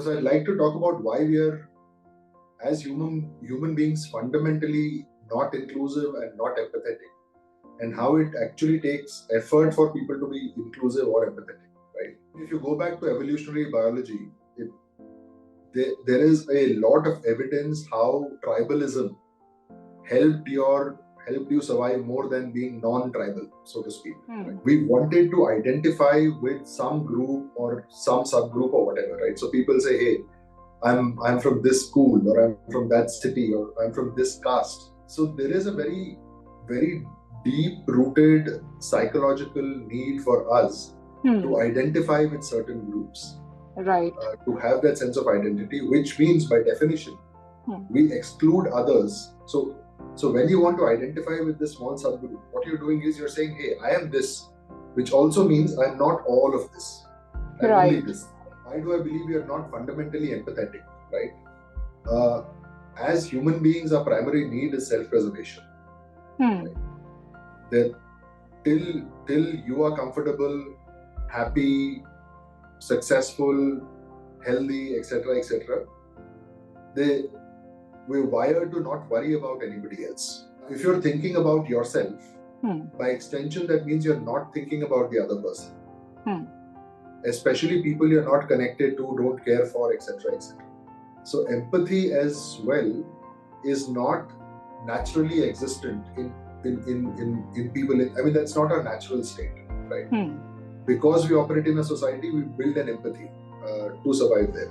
So I'd like to talk about why we are, as human beings, fundamentally not inclusive and not empathetic, and how it actually takes effort for people to be inclusive or empathetic, right? If you go back to evolutionary biology, there is a lot of evidence how tribalism helped you survive more than being non-tribal, so to speak. Right? We wanted to identify with some group or some subgroup or whatever, right? So people say, hey, I'm from this school, or I'm from that city, or I'm from this caste. So there is a very, very deep-rooted psychological need for us to identify with certain groups. Right. To have that sense of identity, which means by definition, we exclude others. So when you want to identify with this small subgroup, what you're doing is you're saying, hey, I am this, which also means I'm not all of this. I'm only this. Why do I believe we are not fundamentally empathetic, right? As human beings, our primary need is self-preservation. Right? That till you are comfortable, happy, successful, healthy, etc., we're wired to not worry about anybody else. If you're thinking about yourself, by extension, that means you're not thinking about the other person. Especially people you're not connected to, don't care for, etc., etc. So empathy as well is not naturally existent in people. I mean, that's not our natural state, right? Because we operate in a society, we build an empathy to survive there.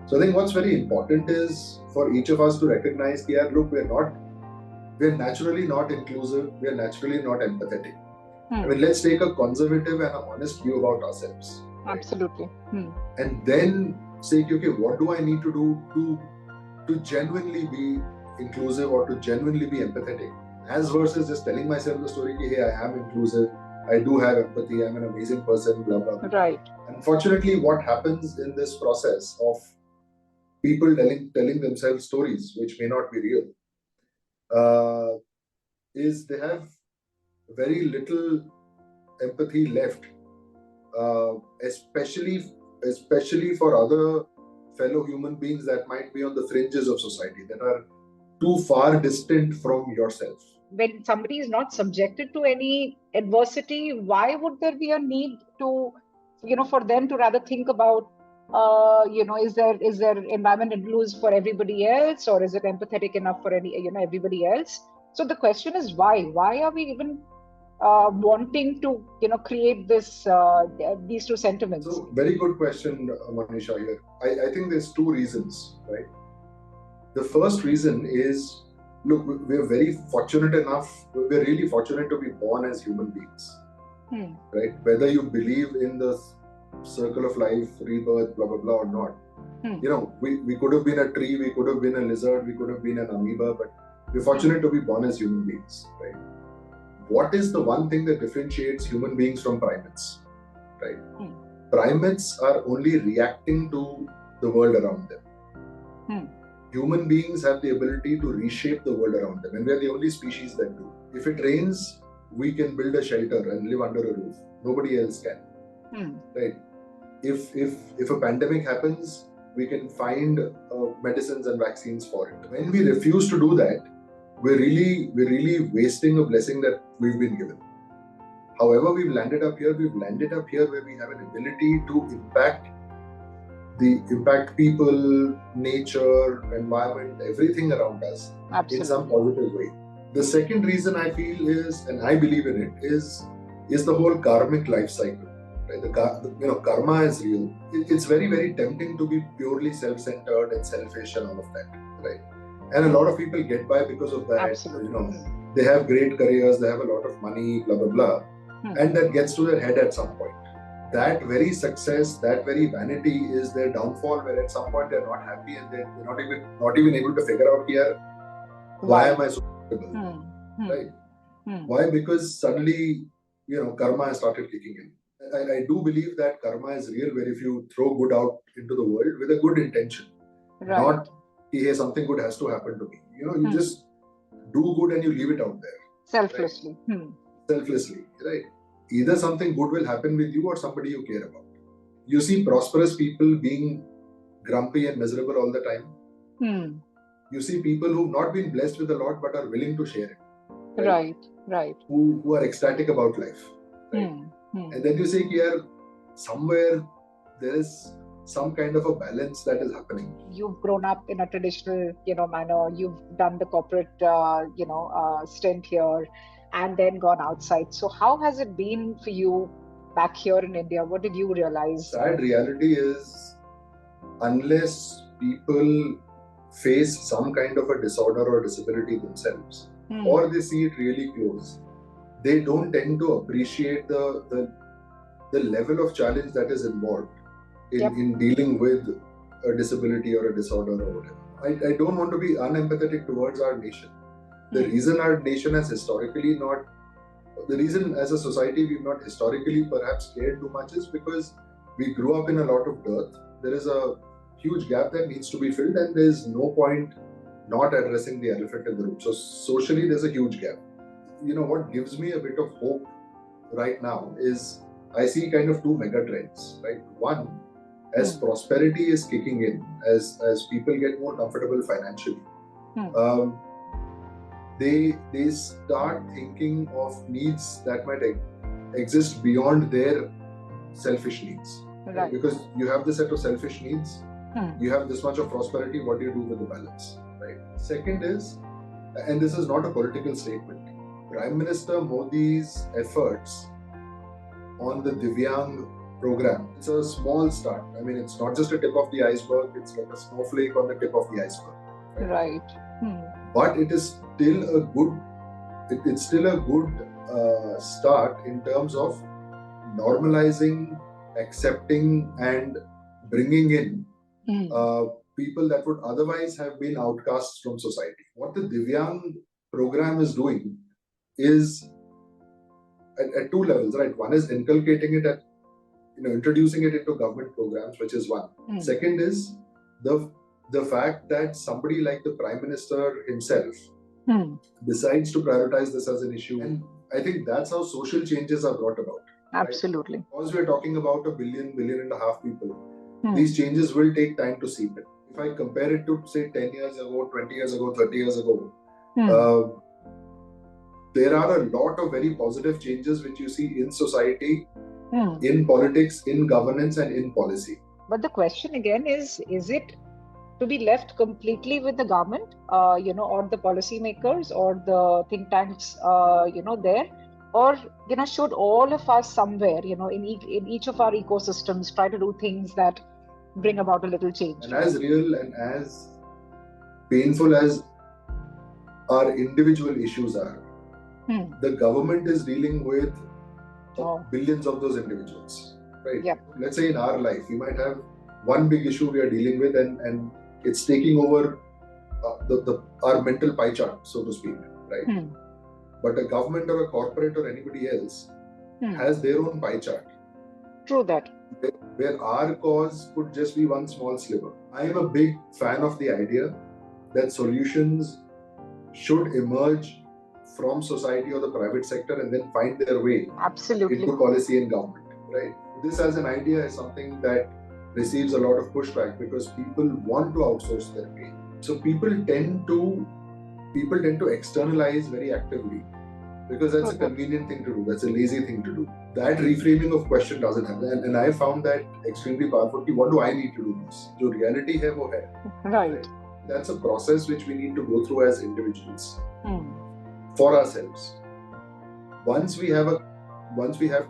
So I think what's very important is for each of us to recognize that, look, we're naturally not inclusive, we're naturally not empathetic. I mean, let's take a conservative and an honest view about ourselves. Right? Absolutely. And then say, okay, what do I need to do to genuinely be inclusive or to genuinely be empathetic? As versus just telling myself the story, hey, I am inclusive, I do have empathy, I'm an amazing person, blah, blah, blah. Right. Unfortunately, what happens in this process of people telling themselves stories which may not be real, is they have very little empathy left, especially for other fellow human beings that might be on the fringes of society, that are too far distant from yourself. When somebody is not subjected to any adversity, why would there be a need to, for them to rather think about, is there environment inclusive for everybody else, or is it empathetic enough for everybody else? So the question is why? Why are we even wanting to, create these two sentiments? So very good question, Manisha here. I think there's two reasons, right? The first reason is, look, we're very fortunate enough, we're really fortunate to be born as human beings, right? Whether you believe in the circle of life, rebirth, blah, blah, blah, or not. We could have been a tree, we could have been a lizard, we could have been an amoeba, but we're fortunate to be born as human beings, right? What is the one thing that differentiates human beings from primates, right? Primates are only reacting to the world around them. Human beings have the ability to reshape the world around them, and we are the only species that do. If it rains, we can build a shelter and live under a roof. Nobody else can, right? If a pandemic happens, we can find medicines and vaccines for it. When we refuse to do that, we're really wasting a blessing that we've been given. However, we've landed up here where we have an ability to impact people, nature, environment, everything around us. Absolutely. In some positive way. The second reason I feel is, and I believe in it, is the whole karmic life cycle. Right? Karma is real. It's very, very tempting to be purely self-centered and selfish and all of that, right? And a lot of people get by because of that. Absolutely. They have great careers, they have a lot of money, blah, blah, blah. And that gets to their head at some point. That very success, that very vanity is their downfall, where at some point they're not happy and they're not even able to figure out here, why am I so comfortable? Right? Why? Because suddenly, karma has started kicking in. I do believe that karma is real, where if you throw good out into the world with a good intention, not, hey, something good has to happen to me. You just do good and you leave it out there. Selflessly. Right? Selflessly, right? Either something good will happen with you or somebody you care about. You see prosperous people being grumpy and miserable all the time. Hmm. You see people who've not been blessed with a lot but are willing to share it. Right. Who are ecstatic about life. Right? And then you say here, somewhere there is some kind of a balance that is happening. You've grown up in a traditional, manner. You've done the corporate, stint here, and then gone outside. So how has it been for you back here in India? What did you realize? Sad reality is, unless people face some kind of a disorder or disability themselves, or they see it really close, they don't tend to appreciate the level of challenge that is involved in dealing with a disability or a disorder or whatever. I don't want to be unempathetic towards our nation. The reason our nation has historically not, the reason as a society we've not historically perhaps cared too much is because we grew up in a lot of dearth. There is a huge gap that needs to be filled, and there's no point not addressing the elephant in the room. So socially there's a huge gap. What gives me a bit of hope right now is I see kind of two mega trends, right? One, as prosperity is kicking in, as people get more comfortable financially, they start thinking of needs that might exist beyond their selfish needs. Right. Because you have this set of selfish needs, you have this much of prosperity, what do you do with the balance? Right. Second is, and this is not a political statement, Prime Minister Modi's efforts on the Divyang program, it's a small start. I mean, it's not just a tip of the iceberg, it's like a snowflake on the tip of the iceberg. Right. But it is still a good start in terms of normalizing, accepting and bringing in people that would otherwise have been outcasts from society. What the Divyang program is doing is at two levels, right? One is inculcating it at, introducing it into government programs, which is one. Second is the fact that somebody like the Prime Minister himself decides to prioritize this as an issue. And I think that's how social changes are brought about. Absolutely. Right? Because we're talking about 1 billion and a half people, these changes will take time to seep in. If I compare it to, say, 10 years ago, 20 years ago, 30 years ago, there are a lot of very positive changes which you see in society, in politics, in governance and in policy. But the question again is it to be left completely with the government, or the policymakers or the think tanks, there? Or, should all of us somewhere, in each of our ecosystems try to do things that bring about a little change? And as real and as painful as our individual issues are, the government is dealing with billions of those individuals, right? Yep. Let's say in our life, we might have one big issue we are dealing with and it's taking over our mental pie chart, so to speak, right? But a government or a corporate or anybody else has their own pie chart. True that. Where our cause could just be one small sliver. I am a big fan of the idea that solutions should emerge from society or the private sector and then find their way into policy and government, right? This as an idea is something that receives a lot of pushback because people want to outsource their pain. So people tend to externalize very actively because that's a convenient thing to do, that's a lazy thing to do. That reframing of question doesn't happen, and I found that extremely powerful. What do I need to do this? Jo reality hai wo hai. Right. That's a process which we need to go through as individuals for ourselves. Once we have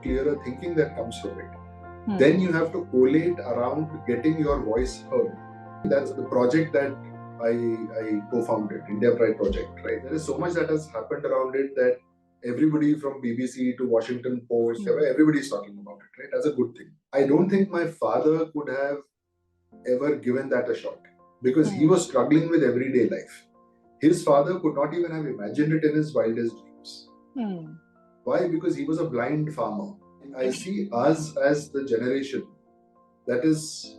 clearer thinking that comes from it, then you have to collate around getting your voice heard. That's the project that I co-founded, India Pride Project, right? There is so much that has happened around it that everybody from BBC to Washington Post, everybody's talking about it, right? That's a good thing. I don't think my father could have ever given that a shot because he was struggling with everyday life. His father could not even have imagined it in his wildest dreams. Why? Because he was a blind farmer. I see us as the generation that is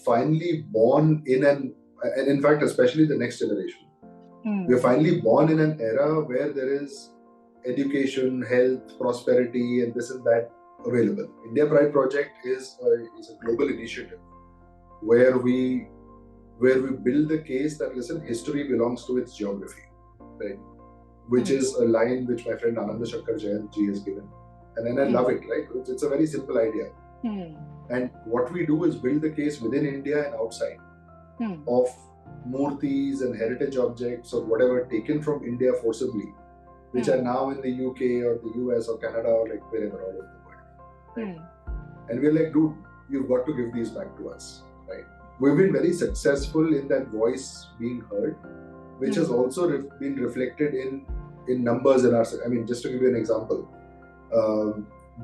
finally born and in fact, especially the next generation. We're finally born in an era where there is education, health, prosperity, and this and that available. India Pride Project is a global initiative where we where we build the case that, listen, history belongs to its geography, right? Which is a line which my friend Ananda Shankar Jayant ji has given. And then I love it, right? It's a very simple idea. And what we do is build the case within India and outside of murtis and heritage objects or whatever taken from India forcibly, which are now in the UK or the US or Canada or like wherever all over the world. Right? And we're like, dude, you've got to give these back to us, right? We've been very successful in that voice being heard, which has also been reflected in numbers in our. I mean, just to give you an example,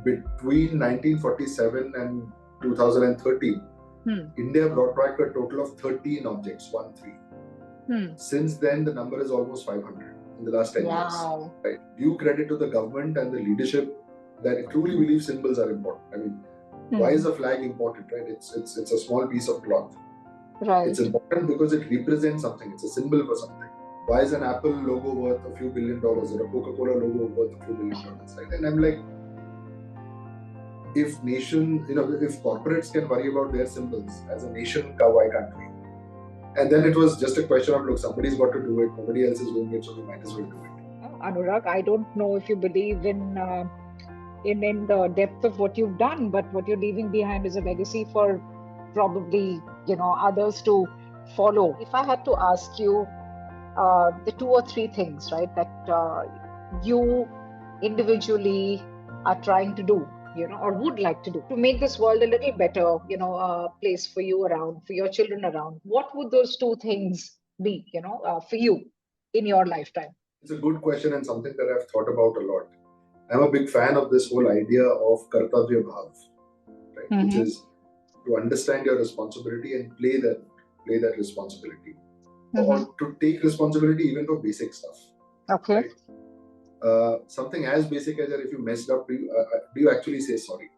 between 1947 and 2013, India brought back a total of 13 objects, 13. Since then, the number is almost 500 in the last 10 years. Right? Due credit to the government and the leadership that truly believes symbols are important. I mean, why is a flag important, right? It's a small piece of cloth. Right. It's important because it represents something. It's a symbol for something. Why is an Apple logo worth a few $1 billion or a Coca-Cola logo worth a few $1 billion? Right? And I'm like, if corporates can worry about their symbols as a nation, why can't we? And then it was just a question of, look, somebody's got to do it. Nobody else is doing it, so we might as well do it. Anuraag, I don't know if you believe in the depth of what you've done, but what you're leaving behind is a legacy for probably others to follow. If I had to ask you the 2 or 3 things, right, that you individually are trying to do, or would like to do to make this world a little better, place for you around, for your children around, what would those 2 things be, for you in your lifetime? It's a good question and something that I've thought about a lot. I'm a big fan of this whole idea of kartavya bhav, right? Which is to understand your responsibility and play that responsibility, or to take responsibility even for basic stuff. Okay. Right? Something as basic as that if you messed up, do you actually say sorry?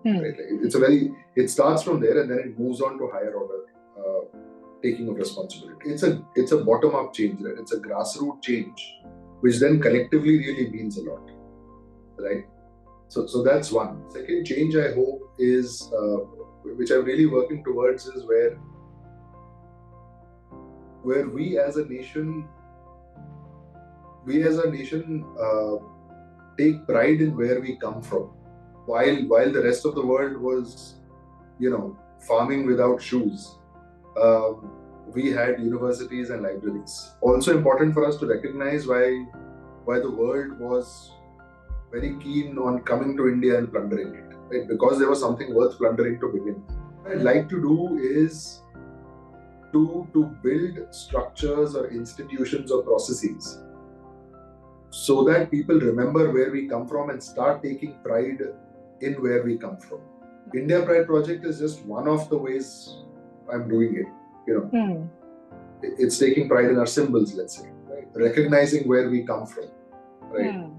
Right? It starts from there and then it moves on to higher order taking of responsibility. It's a bottom-up change, right? It's a grassroots change, which then collectively really means a lot, right? So that's one. Second change I hope is, which I'm really working towards, is where we as a nation take pride in where we come from. While the rest of the world was, farming without shoes, we had universities and libraries. Also important for us to recognize why the world was very keen on coming to India and plundering it, right? Because there was something worth plundering to begin with. What I'd like to do is to build structures or institutions or processes so that people remember where we come from and start taking pride in where we come from. India Pride Project is just one of the ways I'm doing it. It's taking pride in our symbols, let's say, right? Recognizing where we come from, right?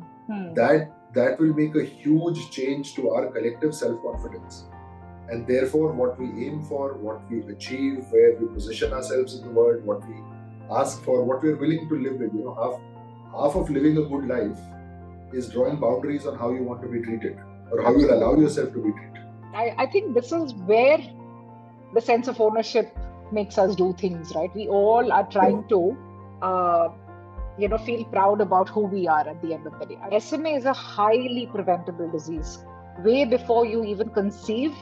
That will make a huge change to our collective self-confidence. And therefore, what we aim for, what we achieve, where we position ourselves in the world, what we ask for, what we're willing to live with. Half of living a good life is drawing boundaries on how you want to be treated or how you'll allow yourself to be treated. I think this is where the sense of ownership makes us do things, right? We all are trying to feel proud about who we are at the end of the day. SMA is a highly preventable disease. Way before you even conceive,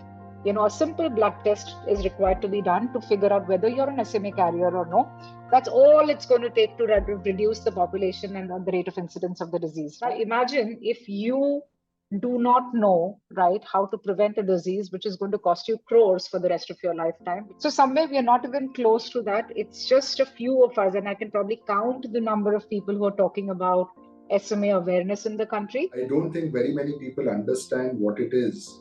a simple blood test is required to be done to figure out whether you're an SMA carrier or no. That's all it's going to take to reduce the population and the rate of incidence of the disease. Right? Imagine if you do not know, right, how to prevent a disease which is going to cost you crores for the rest of your lifetime. So somewhere we are not even close to that. It's just a few of us, and I can probably count the number of people who are talking about SMA awareness in the country. I don't think very many people understand what it is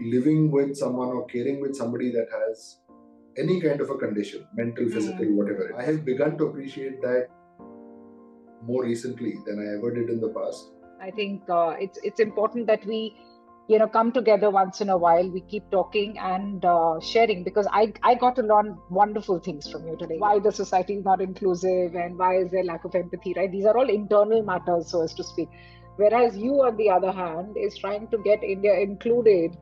living with someone or caring with somebody that has any kind of a condition, mental, physical, whatever. I have begun to appreciate that more recently than I ever did in the past. I think it's important that we come together once in a while. We keep talking and sharing, because I got to learn wonderful things from you today. Why the society is not inclusive and why is there lack of empathy, right? These are all internal matters, so as to speak. Whereas you, on the other hand, is trying to get India included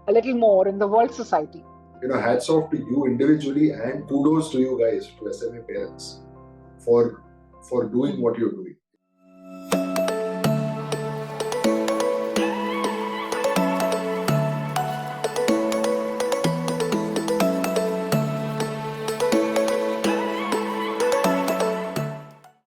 a little more in the world society. hats off to you individually and kudos to you guys, to SMA parents, for doing what you're doing.